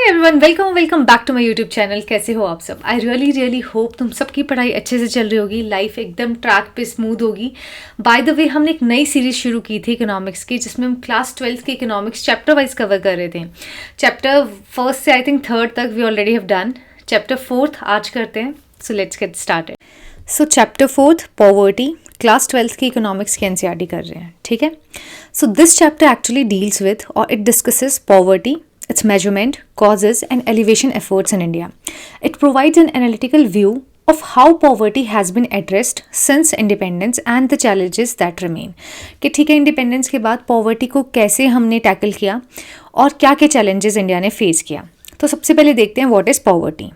Everyone, welcome back to my YouTube channel. कैसे हो आप सब? आई रियली होप तुम सबकी पढ़ाई अच्छे से चल रही होगी, लाइफ एकदम ट्रैक पे स्मूथ होगी। बाय द वे, हमने एक नई सीरीज शुरू की थी इकोनॉमिक्स की, जिसमें हम क्लास 12th के इकोनॉमिक्स चैप्टर वाइज कवर कर रहे थे। चैप्टर फर्स्ट से आई थिंक थर्ड तक we already have done. Chapter fourth आज करते हैं, so let's get started. So chapter fourth, poverty, class 12th की इकोनॉमिक्स की एनसीईआरटी कर रहे हैं, ठीक है। So this chapter actually deals with और it discusses poverty, its measurement, causes, and elevation efforts in India. It provides an analytical view of how poverty has been addressed since independence and the challenges that remain. कि ठीक है, independence के बाद poverty को कैसे हमने tackle किया और क्या क्या चैलेंजेस इंडिया ने फेस किया। तो सबसे पहले देखते हैं what is poverty.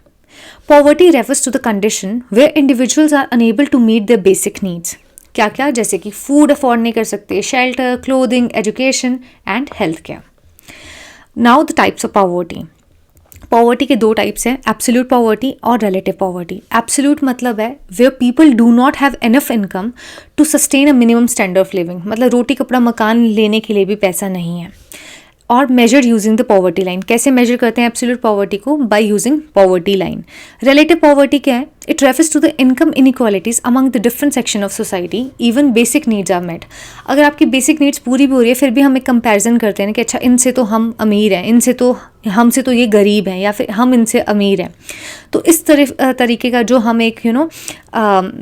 Poverty refers to the condition where individuals are unable to meet their basic needs. क्या क्या? जैसे कि फूड अफोर्ड नहीं कर सकते, shelter, clothing, education and health care. Now the types of poverty. Poverty के दो types हैं, एब्सोल्यूट पॉवर्टी और रिलेटिव पॉवर्टी। एब्सोल्यूट मतलब है where people do not have enough income to sustain a minimum standard of living, मतलब रोटी कपड़ा मकान लेने के लिए भी पैसा नहीं है। और measured using the poverty line. कैसे मेजर करते हैं एब्सोल्यूट पॉवर्टी को? By using poverty line. Relative poverty क्या है? It refers to the income inequalities among the different section of society, even basic needs are met. अगर आपकी basic needs पूरी भी हो रही है, फिर भी हम एक कंपैरिजन करते हैं कि अच्छा इनसे तो हम अमीर हैं, इनसे तो हमसे तो ये गरीब हैं, या फिर हम इनसे अमीर हैं। तो इस तरीके का जो हम एक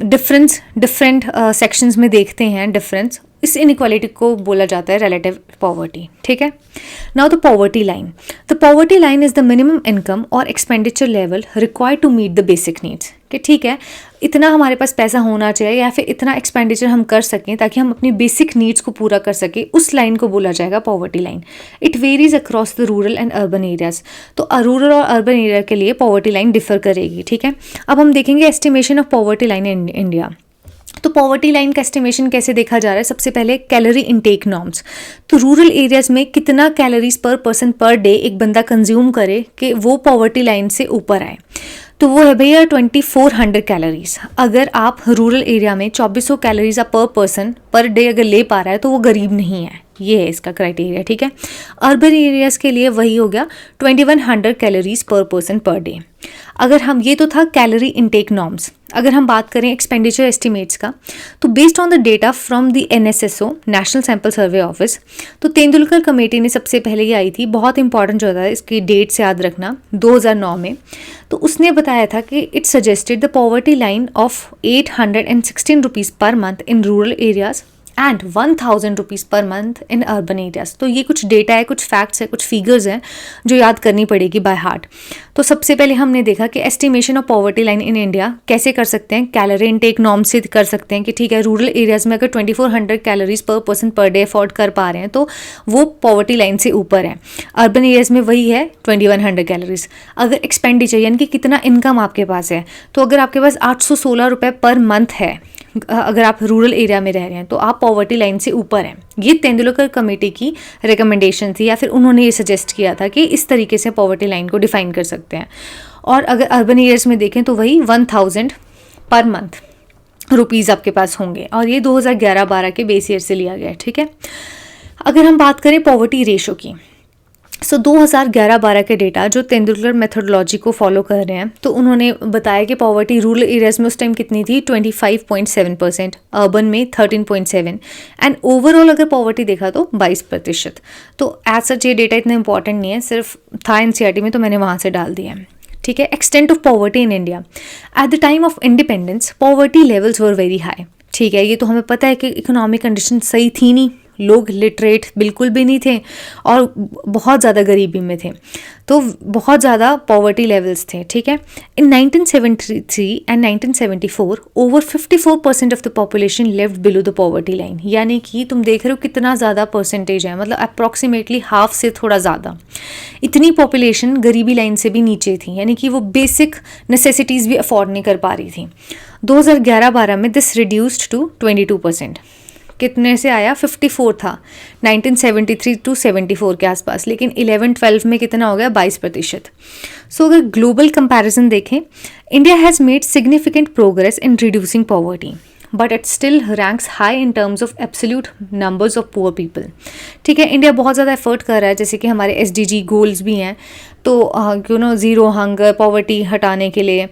डिफरेंट सेक्शंस में देखते हैं डिफरेंस, इस इनइक्वालिटी को बोला जाता है रिलेटिव पॉवर्टी, ठीक है। Now the poverty line. The poverty line is the minimum income और expenditure level required to meet the basic needs. कि ठीक है, इतना हमारे पास पैसा होना चाहिए या फिर इतना एक्सपेंडिचर हम कर सकें ताकि हम अपनी बेसिक नीड्स को पूरा कर सकें, उस लाइन को बोला जाएगा poverty line. It varies across the rural and urban areas. तो रूरल और अर्बन एरिया के लिए पॉवर्टी लाइन डिफर करेगी, ठीक है। अब हम देखेंगे estimation of poverty line in India. तो पॉवर्टी लाइन का एस्टिमेशन कैसे देखा जा रहा है? सबसे पहले कैलोरी इनटेक नॉर्म्स। तो रूरल एरियाज में कितना कैलोरीज पर पर्सन पर डे एक बंदा कंज्यूम करे कि वो पॉवर्टी लाइन से ऊपर आए, तो वो है भैया 2400 कैलोरीज। अगर आप रूरल एरिया में 2400 कैलोरीज पर पर्सन पर डे अगर ले पा रहा है तो वो गरीब नहीं है, ये है इसका क्राइटेरिया, ठीक है। अर्बन एरियाज के लिए वही हो गया 2100 कैलोरीज पर पर्सन पर डे। अगर हम, ये तो था कैलोरी इनटेक नॉर्म्स। अगर हम बात करें एक्सपेंडिचर एस्टिमेट्स का, तो based on the data from the NSSO, national sample survey office, तो तेंदुलकर कमेटी ने सबसे पहले ये आई थी, बहुत इंपॉर्टेंट जो होता है इसकी डेट से याद रखना, 2009 में। तो उसने बताया था कि it suggested the poverty line of 816 rupees per month in rural areas and 1000 rupees per month in urban areas. तो ये कुछ डेटा है, कुछ फैक्ट्स है, कुछ फिगर्स हैं जो याद करनी पड़ेगी बाय हार्ट। तो सबसे पहले हमने देखा कि estimation of poverty line in India कैसे कर सकते हैं? कैलोरी इनटेक नॉर्म से कर सकते हैं कि ठीक है, रूरल एरियाज में अगर 2400 कैलोरीज पर पर्सन पर डे अफोर्ड कर पा रहे हैं तो वो पॉवर्टी लाइन से ऊपर है। अर्बन एरियाज में वही है 2100 कैलोरीज। अगर एक्सपेंडिचर यानी कि कितना इनकम आपके पास है, तो अगर आपके पास 816 रुपये पर मंथ है, अगर आप रूरल एरिया में रह रहे हैं, तो आप पॉवर्टी लाइन से ऊपर हैं। ये तेंदुलकर कमेटी की रिकमेंडेशन थी, या फिर उन्होंने ये सजेस्ट किया था कि इस तरीके से पॉवर्टी लाइन को डिफाइन कर सकते हैं। और अगर अर्बन एरियाज में देखें तो वही 1000 पर मंथ रुपीज़ आपके पास होंगे, और ये 2011-12 के बेस ईयर से लिया गया है, ठीक है। अगर हम बात करें पॉवर्टी रेशो की, सो 2011-12 के डेटा जो तेंदुलकर मेथोडोलॉजी को फॉलो कर रहे हैं, तो उन्होंने बताया कि पॉवर्टी रूरल एरियाज में उस टाइम कितनी थी, 25.7%, अर्बन में 13.7%, एंड ओवरऑल अगर पॉवर्टी देखा तो 22%। तो एज सच ये डेटा इतना इंपॉर्टेंट नहीं है, सिर्फ था एनसीईआरटी में तो मैंने वहाँ से डाल दिया है, ठीक है। Extent of poverty in India. At the time of independence poverty levels were very high, ठीक है। ये तो हमें पता है कि इकोनॉमिक कंडीशन सही थी नहीं, लोग लिटरेट बिल्कुल भी नहीं थे और बहुत ज़्यादा गरीबी में थे, तो बहुत ज़्यादा पॉवर्टी लेवल्स थे, ठीक है। इन 1973 and 1974 over 54% of the population lived below the poverty line. यानी कि तुम देख रहे हो कितना ज़्यादा परसेंटेज है, मतलब अप्रॉक्सीमेटली हाफ से थोड़ा ज़्यादा। इतनी पॉपुलेशन गरीबी लाइन से भी नीचे थी, यानी कि वो बेसिक नेसेसिटीज़ भी अफोर्ड नहीं कर पा रही थी। 2011-12 में दिस रिड्यूस्ड टू 22%। कितने से आया? 54 था 1973 टू 74 के आसपास, लेकिन 11-12 में कितना हो गया? 22%। सो अगर ग्लोबल कंपैरिजन देखें, India has made significant progress in reducing poverty. But it still ranks high in terms of absolute numbers of poor people. ठीक है, इंडिया बहुत ज़्यादा एफर्ट कर रहा है, जैसे कि हमारे SDG गोल्स भी हैं, तो ज़ीरो हंगर पॉवर्टी हटाने के लिए,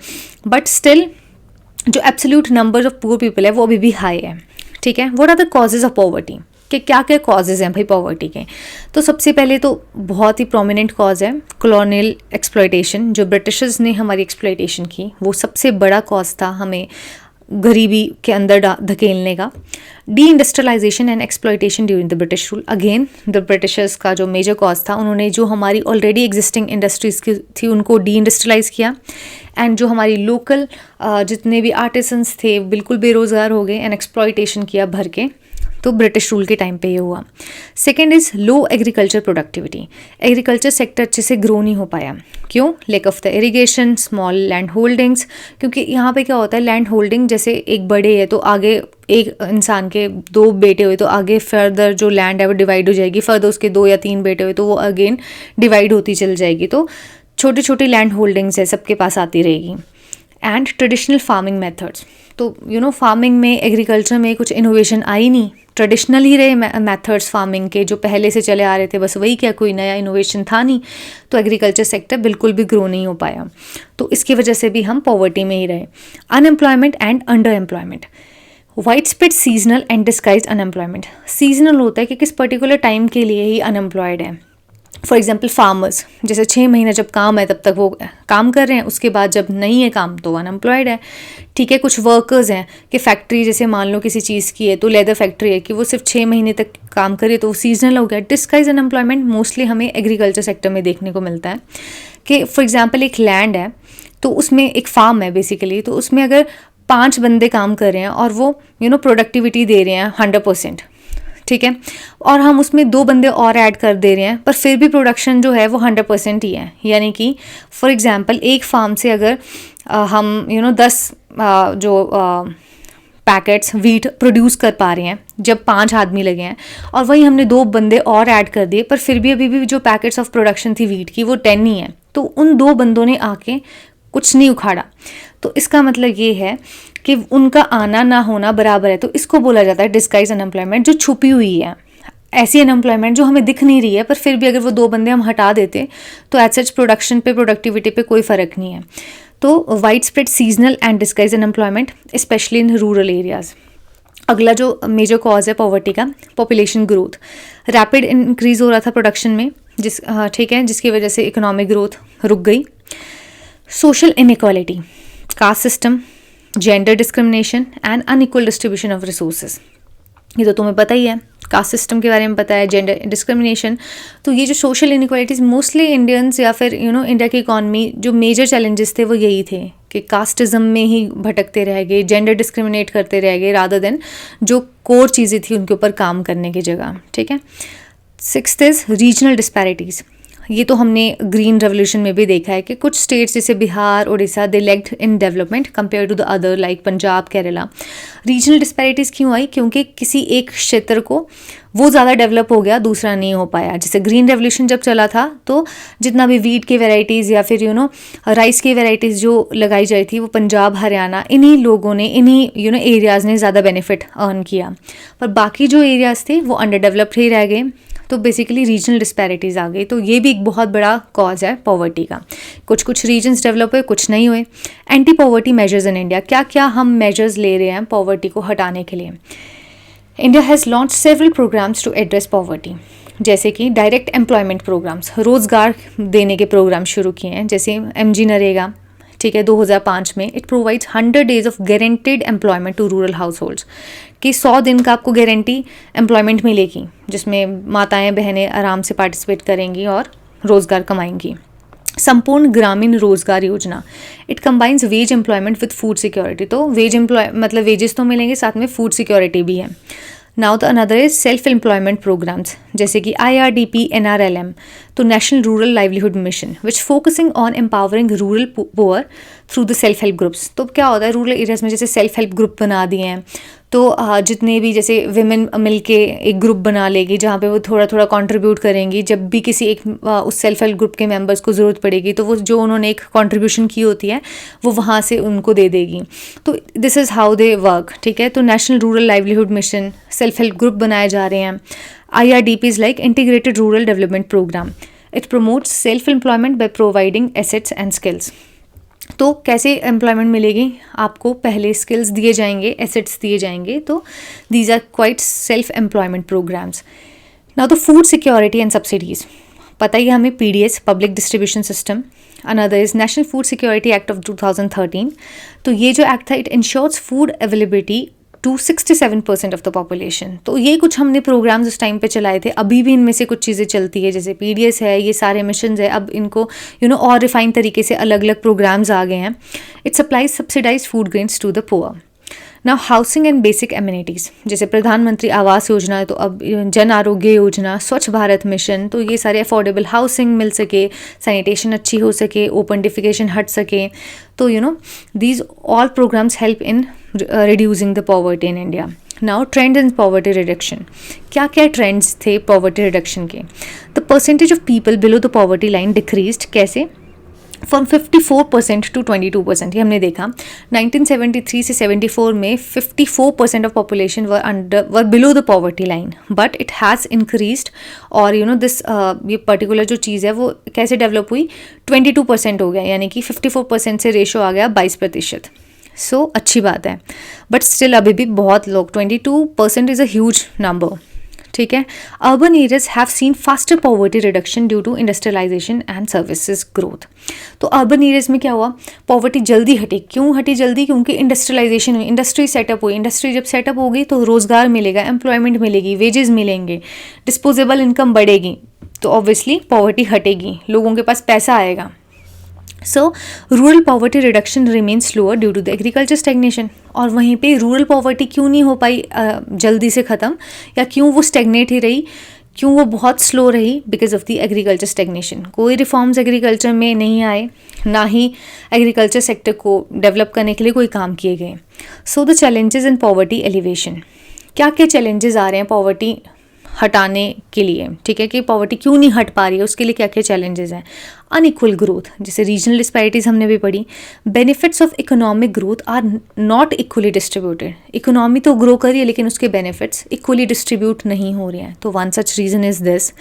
बट स्टिल जो absolute number of poor people है वो अभी भी हाई है। ठीक है, what are the causes of poverty, कि क्या क्या कॉजेज़ हैं भाई पॉवर्टी के। तो सबसे पहले तो बहुत ही प्रोमिनेंट कॉज है कॉलोनियल एक्सप्लॉयटेशन, जो ब्रिटिशर्स ने हमारी एक्सप्लॉयटेशन की, वो सबसे बड़ा कॉज था हमें गरीबी के अंदर धकेलने का। Deindustrialisation and exploitation during the British rule, again the Britishers का जो मेजर कॉज था, उन्होंने जो हमारी ऑलरेडी एग्जिस्टिंग इंडस्ट्रीज़ की थी उनको डी इंडस्ट्रियलाइज किया, एंड जो हमारी लोकल जितने भी आर्टिसंस थे बिल्कुल बेरोज़गार हो गए, एंड एक्सप्लॉयटेशन किया भर के। तो ब्रिटिश रूल के टाइम पे ये हुआ। Second is low agriculture productivity, agriculture sector अच्छे से ग्रो नहीं हो पाया। क्यों? Lake of the irrigation, small land holdings, क्योंकि यहाँ पे क्या होता है, लैंड होल्डिंग जैसे एक बड़े है तो आगे एक इंसान के 2 बेटे हुए तो आगे फर्दर जो लैंड है वो डिवाइड हो जाएगी, फर्दर उसके 2 या 3 बेटे हुए तो वो अगेन डिवाइड होती चल जाएगी, तो छोटी छोटी लैंड होल्डिंग्स है सबके पास आती रहेगी। एंड ट्रेडिशनल फार्मिंग मेथड्स, तो फार्मिंग में एग्रीकल्चर में कुछ इनोवेशन आई नहीं, ट्रेडिशनल ही रहे मेथड्स फार्मिंग के जो पहले से चले आ रहे थे, बस वही, क्या कोई नया इनोवेशन था नहीं, तो एग्रीकल्चर सेक्टर बिल्कुल भी ग्रो नहीं हो पाया। तो इसकी वजह से भी हम पॉवर्टी में ही रहे। Unemployment and under employment, wide spread seasonal and disguised unemployment, seasonal होता है कि किस पर्टिकुलर टाइम के लिए ही अनएम्प्लॉयड है। फॉर एग्जाम्पल फार्मर्स, जैसे 6 महीने जब काम है तब तक वो काम कर रहे हैं, उसके बाद जब नहीं है काम तो अनएम्प्लॉयड है। ठीक है, कुछ वर्कर्स हैं कि फैक्ट्री जैसे मान लो किसी चीज़ की है, तो लेदर फैक्ट्री है कि वो सिर्फ 6 महीने तक काम करे तो वो सीजनल हो गया। डिस्गाइज अनएम्प्लॉयमेंट मोस्टली हमें एग्रीकल्चर सेक्टर में देखने को मिलता है कि फॉर एग्जाम्पल एक लैंड है तो उसमें एक फार्म है बेसिकली, तो उसमें अगर 5 बंदे काम कर रहे हैं और वो प्रोडक्टिविटी दे रहे हैं 100%, ठीक है, और हम उसमें 2 बंदे और ऐड कर दे रहे हैं, पर फिर भी प्रोडक्शन जो है वो 100% ही है। यानी कि फॉर एग्जांपल एक फार्म से अगर हम 10 पैकेट्स वीट प्रोड्यूस कर पा रहे हैं जब 5 आदमी लगे हैं, और वही हमने 2 बंदे और ऐड कर दिए, पर फिर भी अभी भी जो पैकेट्स ऑफ प्रोडक्शन थी वीट की वो 10 ही है, तो उन 2 बंदों ने आके कुछ नहीं उखाड़ा। तो इसका मतलब ये है कि उनका आना ना होना बराबर है, तो इसको बोला जाता है डिस्गाइज अनएम्प्लॉयमेंट, जो छुपी हुई है, ऐसी अनएम्प्लॉयमेंट जो हमें दिख नहीं रही है, पर फिर भी अगर वो 2 बंदे हम हटा देते तो एज सच प्रोडक्शन पे प्रोडक्टिविटी पे कोई फ़र्क नहीं है। तो wide spread seasonal and disguise unemployment specially in rural areas. अगला जो मेजर कॉज है पॉवर्टी का, पॉपुलेशन ग्रोथ, रैपिड इंक्रीज हो रहा था प्रोडक्शन में ठीक है, जिसकी वजह से इकोनॉमिक ग्रोथ रुक गई। Social inequality, caste system, gender discrimination and unequal distribution of resources, ये तो तुम्हें पता ही है, कास्ट सिस्टम के बारे में पता है, जेंडर डिस्क्रिमिनेशन। तो ये जो सोशल इनइक्वालिटीज़ मोस्टली इंडियंस या फिर इंडिया की इकॉनमी जो मेजर चैलेंजेस थे वो यही थे कि कास्टिज्म में ही भटकते रह गए, जेंडर डिस्क्रिमिनेट करते रह गए रादर देन जो कोर चीज़ें थी उनके ऊपर काम करने की जगह। ठीक है, 6th इज़ रीजनल डिस्पैरिटीज़, ये तो हमने ग्रीन रेवोल्यूशन में भी देखा है कि कुछ स्टेट्स जैसे Bihar, Orissa, they lagged in development compare to the other like Punjab, Kerala. Regional disparities क्यों आई? क्योंकि किसी एक क्षेत्र को वो ज़्यादा डेवलप हो गया, दूसरा नहीं हो पाया। जैसे ग्रीन रेवोल्यूशन जब चला था तो जितना भी वीट की वेराइटीज़ या फिर राइस की वेराइटीज़ जो लगाई जाती थी वो पंजाब, हरियाणा, इन्हीं लोगों ने, इन्हीं एरियाज़ ने ज़्यादा बेनिफिट अर्न किया, पर बाकी जो एरियाज़ थे वो अंडर डेवलप्ड ही रह गए। तो बेसिकली रीजनल डिस्पैरिटीज़ आ गई, तो ये भी एक बहुत बड़ा कॉज है पॉवर्टी का। कुछ रीजन्स डेवलप हुए, कुछ नहीं हुए। Anti poverty measures in India, क्या क्या हम मेजर्स ले रहे हैं पॉवर्टी को हटाने के लिए? India has launch several programmes to address poverty, जैसे कि डायरेक्ट एम्प्लॉयमेंट प्रोग्राम्स, रोज़गार देने के प्रोग्राम शुरू किए हैं, जैसे MG नरेगा, ठीक है, 2005 में। It provides 100 days of guaranteed employment to rural households, कि 100 दिन का आपको गारंटी एम्प्लॉयमेंट मिलेगी, जिसमें माताएं बहनें आराम से पार्टिसिपेट करेंगी और रोज़गार कमाएंगी। संपूर्ण Grameen Rozgar Yojana, it combines wage employment with food security, तो वेज मतलब वेजेस तो मिलेंगे, साथ में फूड सिक्योरिटी भी है। Now the another is self employment programmes, जैसे कि IRDP, NRLM, तो national rural livelihood mission which focusing on empowering rural poor through the self help groups. तो क्या होता है रूरल एरियाज़ में जैसे सेल्फ हेल्प ग्रुप बना दिए हैं, तो जितने भी जैसे विमेन मिलके एक ग्रुप बना लेगी जहाँ पे वो थोड़ा थोड़ा कंट्रीब्यूट करेंगी, जब भी किसी एक उस सेल्फ हेल्प ग्रुप के मेंबर्स को ज़रूरत पड़ेगी तो वो जो उन्होंने एक कंट्रीब्यूशन की होती है वो वहाँ से उनको दे देगी। तो this is how they work, ठीक है। तो national rural livelihood mission, self help group बनाए जा रहे हैं। IRDP like integrated rural development programme, it promotes self employment by providing assets and skills. तो कैसे एम्प्लॉयमेंट मिलेगी आपको, पहले स्किल्स दिए जाएंगे, एसेट्स दिए जाएंगे, तो these are quite self employment programmes. Now तो फूड सिक्योरिटी एंड सब्सिडीज़, पता ही हमें PDS public distribution system, another is national food security act of 2013। तो ये जो एक्ट था it ensures food availability to 67% of the population. तो ये कुछ हमने प्रोग्राम्स उस टाइम पे चलाए थे, अभी भी इनमें से कुछ चीज़ें चलती है, जैसे PDS है, ये सारे मिशन है, अब इनको और रिफाइन तरीके से अलग अलग प्रोग्राम्स आ गए हैं। It supplies subsidise food grains to the poor. Now housing and basic amenities, जैसे प्रधानमंत्री आवास योजना है, तो अब जन आरोग्य योजना, स्वच्छ भारत मिशन, तो ये सारे अफोर्डेबल हाउसिंग मिल सके, सैनिटेशन अच्छी हो सके, ओपन डिफिकेशन हट सके। तो these all programmes help in reducing the poverty in India. Now trend in poverty reduction, क्या क्या ट्रेंड्स थे पॉवर्टी रिडक्शन के। The percentage of people below the poverty line decreased, कैसे, फ्रॉम 54% टू 22%। ये हमने देखा 1973 से 74 में 54% of population were below the poverty line, but it has increased. और दिस ये पर्टिकुलर जो चीज़ है वो कैसे डेवलप हुई, 22% हो गया, यानी कि 54% से रेशो आ गया 22%। सो अच्छी बात है, बट स्टिल अभी भी बहुत लोग, 22% इज़ अ ह्यूज नंबर, ठीक है। Urban areas have seen faster poverty reduction due to industrialisation and services growth. तो अर्बन एरियाज में क्या हुआ, पॉवर्टी जल्दी हटी। क्यों हटी जल्दी, क्योंकि इंडस्ट्रियलाइजेशन हुई, इंडस्ट्री सेटअप हुई। इंडस्ट्री जब सेटअप होगी तो रोज़गार मिलेगा, एम्प्लॉयमेंट मिलेगी, वेजेस मिलेंगे, डिस्पोजेबल इनकम बढ़ेगी, तो ऑब्वियसली पॉवर्टी हटेगी, लोगों के पास पैसा आएगा। So rural poverty reduction remain slower due to the agriculture stagnation. और वहीं पे रूरल पॉवर्टी क्यों नहीं हो पाई जल्दी से ख़त्म, या क्यों वो स्टेगनेट ही रही, क्यों वो बहुत स्लो रही, because of the agriculture stagnation. कोई रिफॉर्म्स एग्रीकल्चर में नहीं आए, ना ही एग्रीकल्चर सेक्टर को डेवलप करने के लिए कोई काम किए गए। So the challenges in poverty alleviation, क्या क्या चैलेंजेस आ रहे हैं पॉवर्टी हटाने के लिए, ठीक है, कि पॉवर्टी क्यों नहीं हट पा रही है, उसके लिए क्या क्या चैलेंजेस हैं। अनइक्वल ग्रोथ, जैसे रीजनल डिस्पैरिटीज़ हमने भी पढ़ी। Benefits of economic growth are not equally distributed, economy तो ग्रो कर रही है लेकिन उसके बेनिफिट्स इक्वली डिस्ट्रीब्यूट नहीं हो रहे हैं। तो one such reason is this.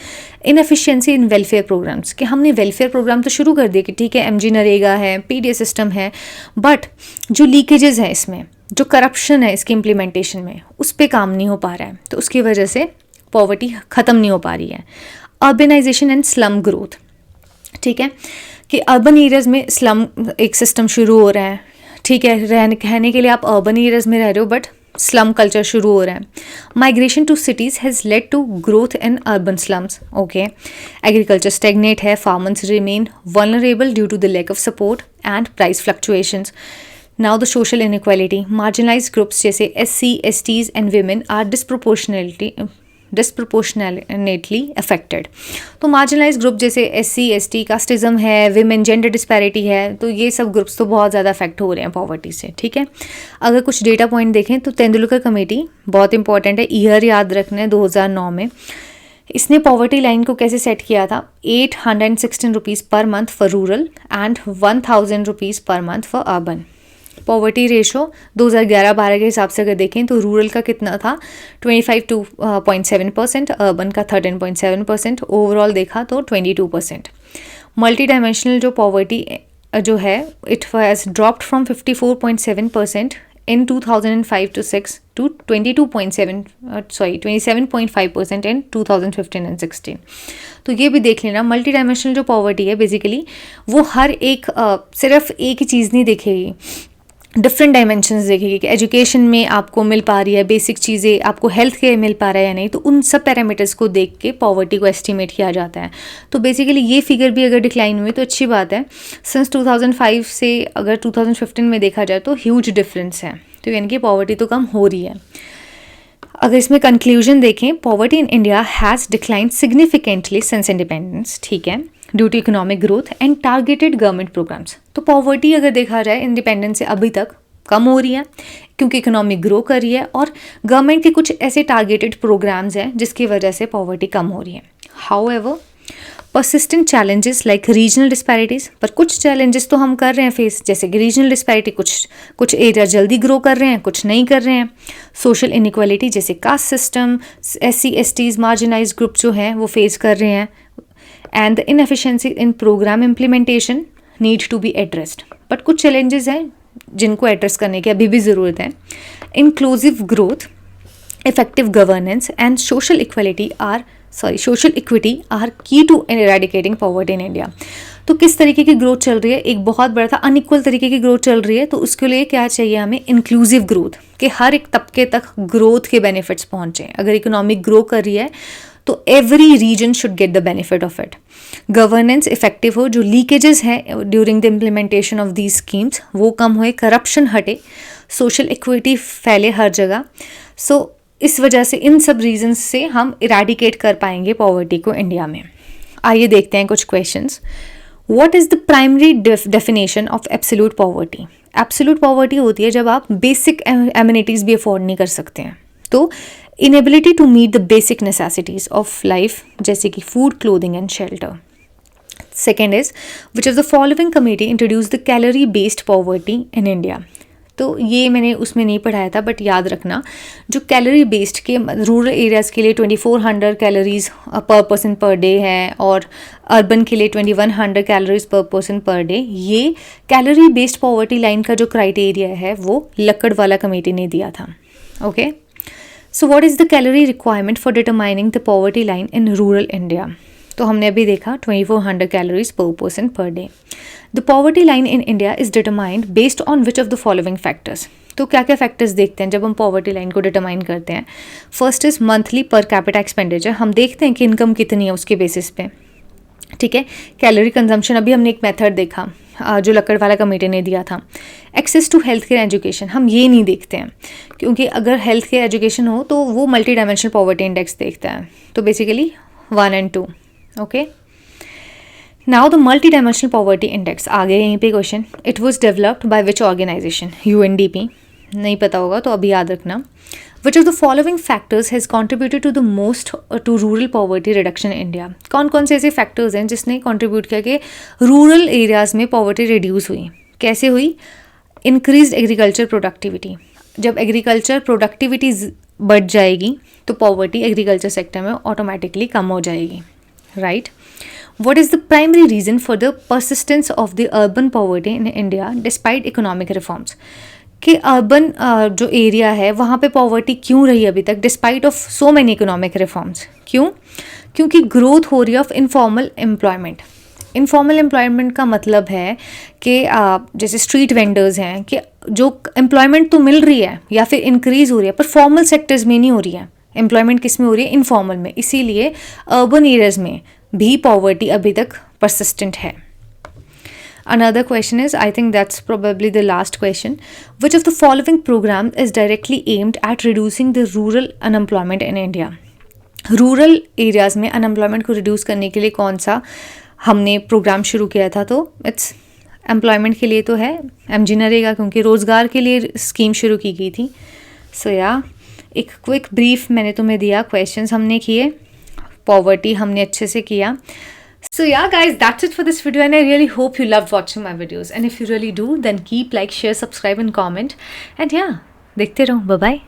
Inefficiency in welfare programmes, कि हमने वेलफेयर प्रोग्राम तो शुरू कर दिए कि ठीक है MG नरेगा है, PDS सिस्टम है, बट जो लीकेजेस हैं इसमें, जो करप्शन है इसके इम्प्लीमेंटेशन में, उस पर काम नहीं हो पा रहा है, तो उसकी वजह से पॉवर्टी ख़त्म नहीं हो पा रही है। अर्बनाइजेशन एंड स्लम ग्रोथ, ठीक है, कि अर्बन एरियाज़ में स्लम एक सिस्टम शुरू हो रहा है, ठीक है, रहने के लिए आप अर्बन एरियाज़ में रह रहे हो, बट स्लम कल्चर शुरू हो रहा है। Migration to cities has led to growth in urban slums, okay. Agriculture stagnate है, farmers remain vulnerable due to the lack of support and price fluctuations. Now the social inequality, marginalized groups जैसे SC, STs and women are disproportionately affected. तो marginalize group जैसे SC, ST, casteism है, women, gender disparity है, तो ये सब groups तो बहुत ज़्यादा अफेक्ट हो रहे हैं पॉवर्टी से, ठीक है। अगर कुछ डेटा पॉइंट देखें तो तेंदुलकर कमेटी बहुत इंपॉर्टेंट है, ईयर याद रखना है, 2009 में इसने पॉवर्टी लाइन को कैसे सेट किया था, 816 rupees per month for rural and 1000 rupees per month for urban. Poverty ratio 2011-12 के हिसाब से अगर देखें तो रूरल का कितना था, 25.7%, अर्बन का 13.7%, ओवरऑल देखा तो 22%। मल्टी डायमेंशनल जो पॉवर्टी जो है it has dropped from 54.7% in 2005-6 to 27.5% in 2015 and 16। तो ये भी देख लेना, मल्टी डायमेंशनल जो पॉवर्टी है बेसिकली वो हर एक सिर्फ एक ही चीज़ नहीं देखेगी, डिफरेंट डायमेंशंस देखेगी कि एजुकेशन में आपको मिल पा रही है बेसिक चीज़ें, आपको हेल्थ केयर मिल पा रहा है या नहीं, तो उन सब पैरामीटर्स को देख के पॉवर्टी को एस्टिमेट किया जाता है। तो बेसिकली ये फिगर भी अगर डिक्लाइन हुई तो अच्छी बात है। सिंस 2005 से अगर 2015 में देखा जाए तो ह्यूज डिफरेंस है, तो यानी कि पॉवर्टी तो कम हो रही है। अगर इसमें कंक्लूजन देखें, poverty in India has declined significantly since independence, ठीक है, due to economic growth and targeted government programmes. तो पॉवर्टी अगर देखा जाए इंडिपेंडेंस से अभी तक कम हो रही है क्योंकि इकोनॉमी ग्रो कर रही है और गवर्नमेंट के कुछ ऐसे टारगेटेड प्रोग्राम्स हैं जिसकी वजह से पॉवर्टी कम हो रही है। However persistent challenges like regional disparities, पर कुछ चैलेंजेस तो हम कर रहे हैं फेस, जैसे कि रीजनल डिस्पैरिटी, कुछ एरिया जल्दी ग्रो कर रहे हैं, कुछ नहीं कर रहे हैं। सोशल इनइक्वालिटी जैसे caste system, SC/STs marginalized group जो हैं वो फेस कर रहे हैं। And the inefficiency in programme implementation need to be addressed, but कुछ चैलेंजेस हैं जिनको एड्रेस करने की अभी भी ज़रूरत है। Inclusive growth, effective governance and social equity are key to eradicating poverty in India. तो किस तरीके की ग्रोथ चल रही है, एक बहुत बड़ा था अनइक्वल तरीके की ग्रोथ चल रही है, तो उसके लिए क्या चाहिए हमें, इंक्लूसिव ग्रोथ, कि हर एक तबके तक ग्रोथ के बेनिफिट्स पहुँचें। अगर इकोनॉमिक ग्रो कर रही है तो every region should get the benefit of it. Governance effective हो, जो लीकेजेस हैं during the implementation of these schemes वो कम होए, करप्शन हटे, सोशल इक्विटी फैले हर जगह। सो इस वजह से इन सब रीजंस से हम इरेडिकेट कर पाएंगे पॉवर्टी को इंडिया में। आइए देखते हैं कुछ questions. What is the primary definition of absolute poverty? Absolute poverty होती है जब आप बेसिक एमिनिटीज़ भी अफोर्ड नहीं कर सकते हैं। तो inability to meet the basic necessities of life, जैसे कि food, clothing and shelter. Second is which of the following committee introduce the calorie based poverty in India? तो ये मैंने उसमें नहीं पढ़ाया था, बट याद रखना, जो कैलोरी बेस्ड के रूरल एरियाज़ के लिए 2400 कैलोरीज पर पर्सन पर डे है और अर्बन के लिए 2100 कैलोरीज पर पर्सन पर डे। ये कैलोरी बेस्ड पॉवर्टी लाइन का जो क्राइटेरिया है वो लक्कड़वाला कमेटी ने दिया था। Okay, so what is the calorie requirement for determining the poverty line in rural India? तो हमने अभी देखा 2400 कैलोरीज पर person per day. The poverty line in India is determined based on which of the following factors? तो क्या क्या factors देखते हैं जब हम पॉवर्टी लाइन को डिटरमाइन करते हैं? First is monthly per capita expenditure, हम देखते हैं कि इनकम कितनी है उसके बेसिस पे, ठीक है। कैलोरी कंजम्पशन, अभी हमने एक मेथड देखा जो लक्कड़वाला कमेटी ने दिया था। Access to health care education, हम ये नहीं देखते हैं क्योंकि अगर हेल्थ केयर एजुकेशन हो तो वो मल्टी डायमेंशनल पॉवर्टी इंडेक्स देखता है, तो basically 1 and 2। Okay, now the multi dimensional poverty index आ गया यहीं पे question. It was developed by which organization? UNDP। नहीं पता होगा तो अभी याद रखना। Which of the following factors has contributed to the most to rural poverty reduction in India? कौन कौन से ऐसे फैक्टर्स हैं जिसने कॉन्ट्रीब्यूट किया कि रूरल एरियाज़ में पॉवर्टी रिड्यूस हुई? कैसे हुई? इंक्रीज एग्रीकल्चर प्रोडक्टिविटी, जब एग्रीकल्चर प्रोडक्टिविटी बढ़ जाएगी तो पॉवर्टी एग्रीकल्चर सेक्टर में ऑटोमेटिकली कम हो जाएगी, right. What is the primary reason for the persistence of the urban poverty in India despite economic reforms? कि अर्बन जो एरिया है वहाँ पे पॉवर्टी क्यों रही अभी तक despite of so many economic reforms? क्यों? क्योंकि ग्रोथ हो रही है of informal employment. Informal employment का मतलब है कि जैसे स्ट्रीट वेंडर्स हैं, कि जो एम्प्लॉयमेंट तो मिल रही है या फिर इंक्रीज़ हो रही है पर फॉर्मल सेक्टर्स में नहीं हो रही है। एम्प्लॉयमेंट किस में हो रही है? इनफॉर्मल में। इसीलिए अर्बन एरियाज में भी पॉवर्टी अभी तक परसिस्टेंट है। Another question is, I think that's probably the last question. Which of the following program is directly aimed at reducing the rural unemployment in India? Rural areas में unemployment को reduce करने के लिए कौन सा हमने प्रोग्राम शुरू किया था? तो इट्स एम्प्लॉयमेंट के लिए तो है MG नरेगा, क्योंकि रोज़गार के लिए स्कीम शुरू की गई थी। सो या एक क्विक ब्रीफ मैंने तुम्हें दिया, क्वेश्चंस हमने किए, पॉवर्टी हमने अच्छे से किया। So yeah guys, that's it for this video and I really hope you loved watching my videos, and if you really do then keep like, share, subscribe and comment, and yeah, देखते रहो। bye bye।